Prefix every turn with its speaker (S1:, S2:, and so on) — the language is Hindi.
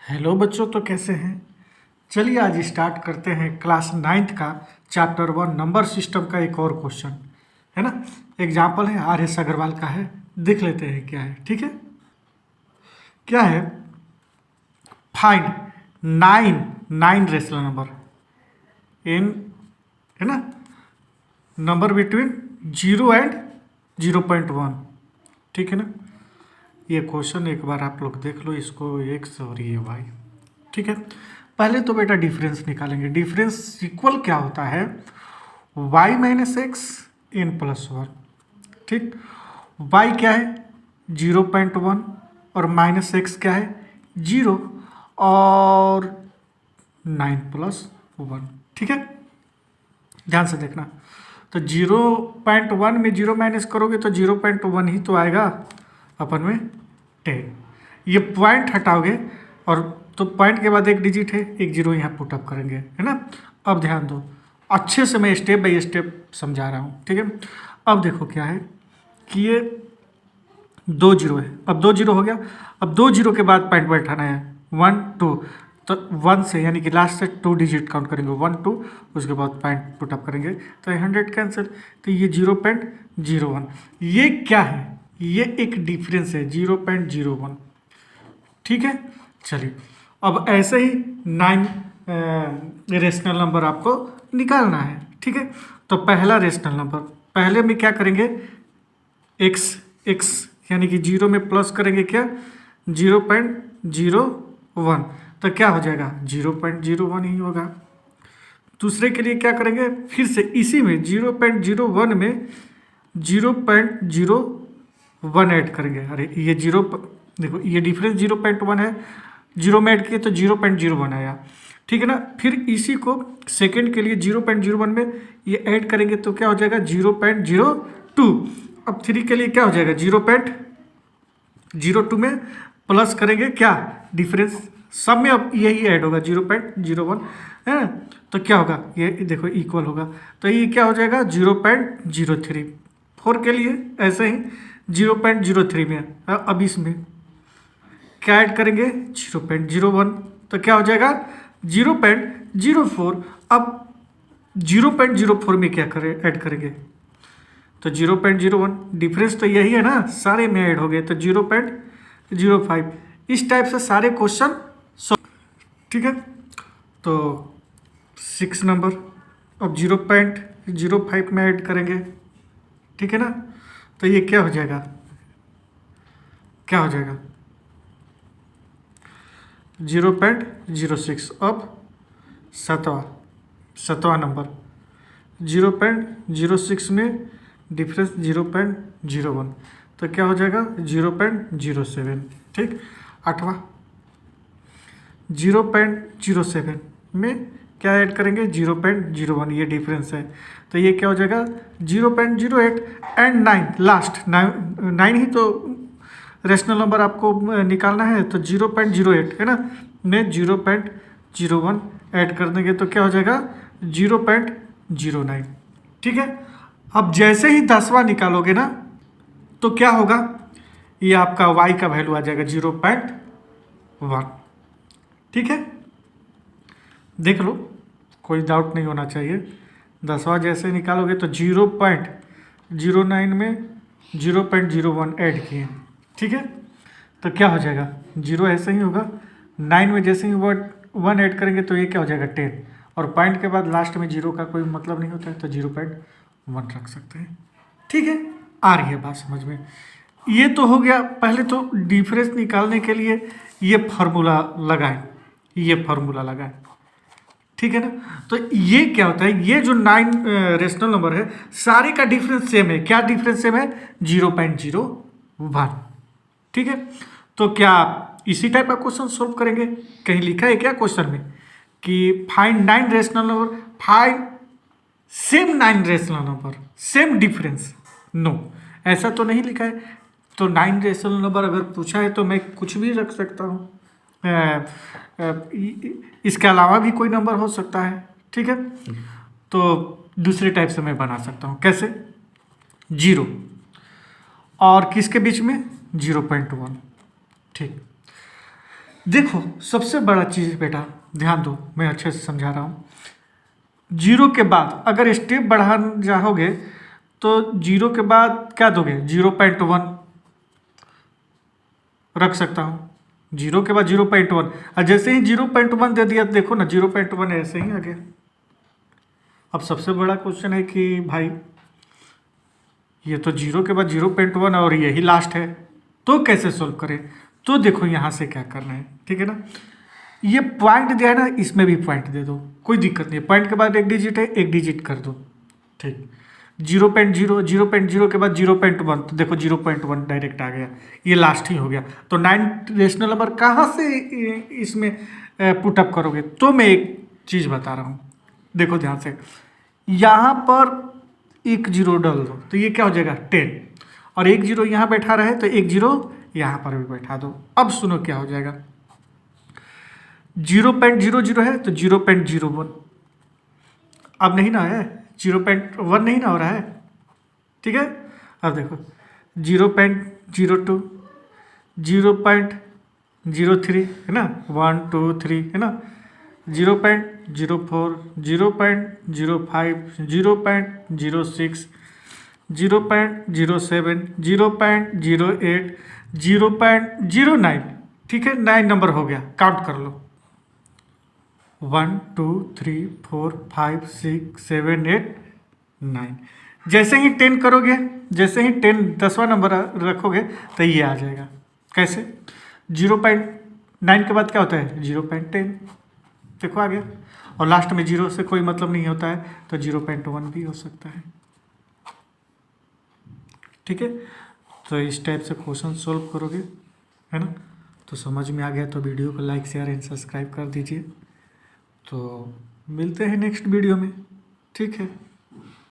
S1: हेलो बच्चों, तो कैसे हैं। चलिए आज स्टार्ट करते हैं क्लास 9th का चैप्टर 1 नंबर सिस्टम का एक और क्वेश्चन है ना। एग्जाम्पल है आर एस अग्रवाल का है, देख लेते हैं क्या है। ठीक है, क्या है, find nine rational number in, है ना, नंबर बिटवीन 0 एंड 0.1। ठीक है ना। ये क्वेश्चन एक बार आप लोग देख लो, इसको एक्स और ये वाई। ठीक है, पहले तो बेटा डिफरेंस निकालेंगे। डिफरेंस इक्वल क्या होता है, y minus x in plus 1। ठीक, y क्या है 0.1 और माइनस एक्स क्या है 0 और 9 प्लस 1। ठीक है, ध्यान से देखना। तो 0.1 में 0 माइनस करोगे तो 0.1 ही तो आएगा अपन में 10। ये पॉइंट हटाओगे और तो पॉइंट के बाद एक डिजिट है, एक जीरो यहाँ पुटअप करेंगे, है ना। अब ध्यान दो, अच्छे से मैं स्टेप बाय स्टेप समझा रहा हूँ। ठीक है, अब देखो क्या है कि ये 2 जीरो है, अब 2 जीरो हो गया। अब 2 जीरो के बाद पॉइंट बैठाना है 1 2, तो 1 से यानी कि लास्ट से 2 डिजिट काउंट करेंगे 1 2, उसके बाद पॉइंट पुटअप करेंगे तो 100 कैंसिल। तो ये 0.01, ये क्या है, ये एक डिफरेंस है 0.01। ठीक है, चलिए अब ऐसे ही 9 रेशनल नंबर आपको निकालना है। ठीक है, तो पहला रेशनल नंबर, पहले में क्या करेंगे, x यानी कि 0 में प्लस करेंगे क्या 0.01, तो क्या हो जाएगा 0.01 ही होगा। दूसरे के लिए क्या करेंगे, फिर से इसी में 0.01 में 0.01 ऐड करेंगे। अरे ये जीरो, देखो ये डिफरेंस 0.1 है, 0 में ऐड किए तो 0.01 आया। ठीक है ना, फिर इसी को सेकंड के लिए 0.01 में ये ऐड करेंगे तो क्या हो जाएगा 0.02। अब 3 के लिए क्या हो जाएगा 0.02 में प्लस करेंगे क्या डिफरेंस, सब में अब यही ऐड होगा 0.01 है, तो क्या होगा ये देखो इक्वल होगा, तो ये क्या हो जाएगा 0.03। 4 के लिए ऐसे ही 0.03 में, अब इसमें क्या ऐड करेंगे 0.01, तो क्या हो जाएगा 0.04। अब 0.04 में क्या करें, ऐड करेंगे तो 0.01, डिफरेंस तो यही है ना, सारे में ऐड हो गए तो 0.05। इस टाइप से सारे क्वेश्चन सॉल्व। ठीक है, तो 6 नंबर अब 0.05 में ऐड करेंगे। ठीक है ना, तो ये क्या हो जाएगा, क्या हो जाएगा 0.06। अब सातवां नंबर 0.06 में डिफरेंस 0.01, तो क्या हो जाएगा 0.07। ठीक, आठवां 0.07 में क्या ऐड करेंगे 0.01, ये डिफरेंस है तो ये क्या हो जाएगा 0.08 एंड 9 लास्ट 9 ही तो रेशनल नंबर आपको निकालना है, तो 0.08 है ना, में 0.01 ऐड कर देंगे तो क्या हो जाएगा 0.09। ठीक है, अब जैसे ही 10वां निकालोगे ना तो क्या होगा, ये आपका y का वैल्यू आ जाएगा 0.1। ठीक है, देख लो, कोई डाउट नहीं होना चाहिए। 10वां जैसे निकालोगे तो 0.09 में 0.01 ऐड किए। ठीक है, तो क्या हो जाएगा 0 ऐसे ही होगा, 9 में जैसे ही 1 ऐड करेंगे तो ये क्या हो जाएगा 10, और पॉइंट के बाद लास्ट में 0 का कोई मतलब नहीं होता है तो 0.1 रख सकते हैं। ठीक है, आ रही है बात समझ में। ये तो हो गया, पहले तो डिफरेंस निकालने के लिए ये फार्मूला लगाएं, ये फार्मूला लगाएं। ठीक है ना, तो ये क्या होता है, ये जो 9 रेशनल नंबर है सारे का डिफरेंस सेम है। क्या डिफरेंस सेम है 0.01। ठीक है, तो क्या इसी टाइप का क्वेश्चन सोल्व करेंगे, कहीं लिखा है क्या क्वेश्चन में कि find 9 rational number, find same 9 rational number same difference, no ऐसा तो नहीं लिखा है। तो 9 रेशनल नंबर अगर पूछा है तो मैं कुछ भी रख सकता हूँ, इसके अलावा भी कोई नंबर हो सकता है। ठीक है, तो दूसरे टाइप से मैं बना सकता हूँ, कैसे 0 और किसके बीच में 0.1। ठीक, देखो सबसे बड़ा चीज़ बेटा, ध्यान दो, मैं अच्छे से समझा रहा हूँ। जीरो के बाद अगर स्टेप बढ़ा जाओगे तो जीरो के बाद क्या दोगे, 0.1 रख सकता हूँ। जीरो के बाद 0.1, और जैसे ही 0.1 दे दिया देखो ना 0.1 ऐसे ही आ गया। अब सबसे बड़ा क्वेश्चन है कि भाई ये तो जीरो के बाद 0.1 और यही लास्ट है, तो कैसे सोल्व करें। तो देखो यहाँ से क्या करना है, ठीक है ना। ये पॉइंट दिया है ना, इसमें भी पॉइंट दे दो, कोई दिक्कत नहीं है। पॉइंट के बाद एक डिजिट है, एक डिजिट कर दो, ठीक। 0.0, 0.0 के बाद 0.1, तो देखो 0.1 डायरेक्ट आ गया, ये लास्ट ही हो गया। तो 9 रेशनल नंबर कहाँ से इसमें पुटअप करोगे, तो मैं एक चीज़ बता रहा हूँ, देखो ध्यान से। यहाँ पर एक जीरो डाल दो तो ये क्या हो जाएगा 10, और एक जीरो यहाँ बैठा रहे तो एक जीरो यहाँ पर भी बैठा दो। अब सुनो क्या हो जाएगा, 0.00 है तो 0.01, अब नहीं ना है 0.1 नहीं ना हो रहा है, ठीक है। अब देखो 0.02, 0.03 है ना, 1 2 3 है ना, 0.04, 0.05, 0.06, 0.07, 0.08, 0.09, ठीक है। 9 नंबर हो गया, काउंट कर लो, 1 2 3 4 5 6 7 8 9। जैसे ही 10 करोगे, जैसे ही 10 10वां नंबर रखोगे तो ये आ जाएगा। कैसे, 0.9 के बाद क्या होता है 0.10, देखो आ गया। और लास्ट में जीरो से कोई मतलब नहीं होता है तो 0.1 भी हो सकता है, ठीक है। तो इस टाइप से क्वेश्चन सोल्व करोगे, है ना। तो समझ में आ गया तो वीडियो को लाइक शेयर एंड सब्सक्राइब कर दीजिए। तो मिलते हैं नेक्स्ट वीडियो में, ठीक है।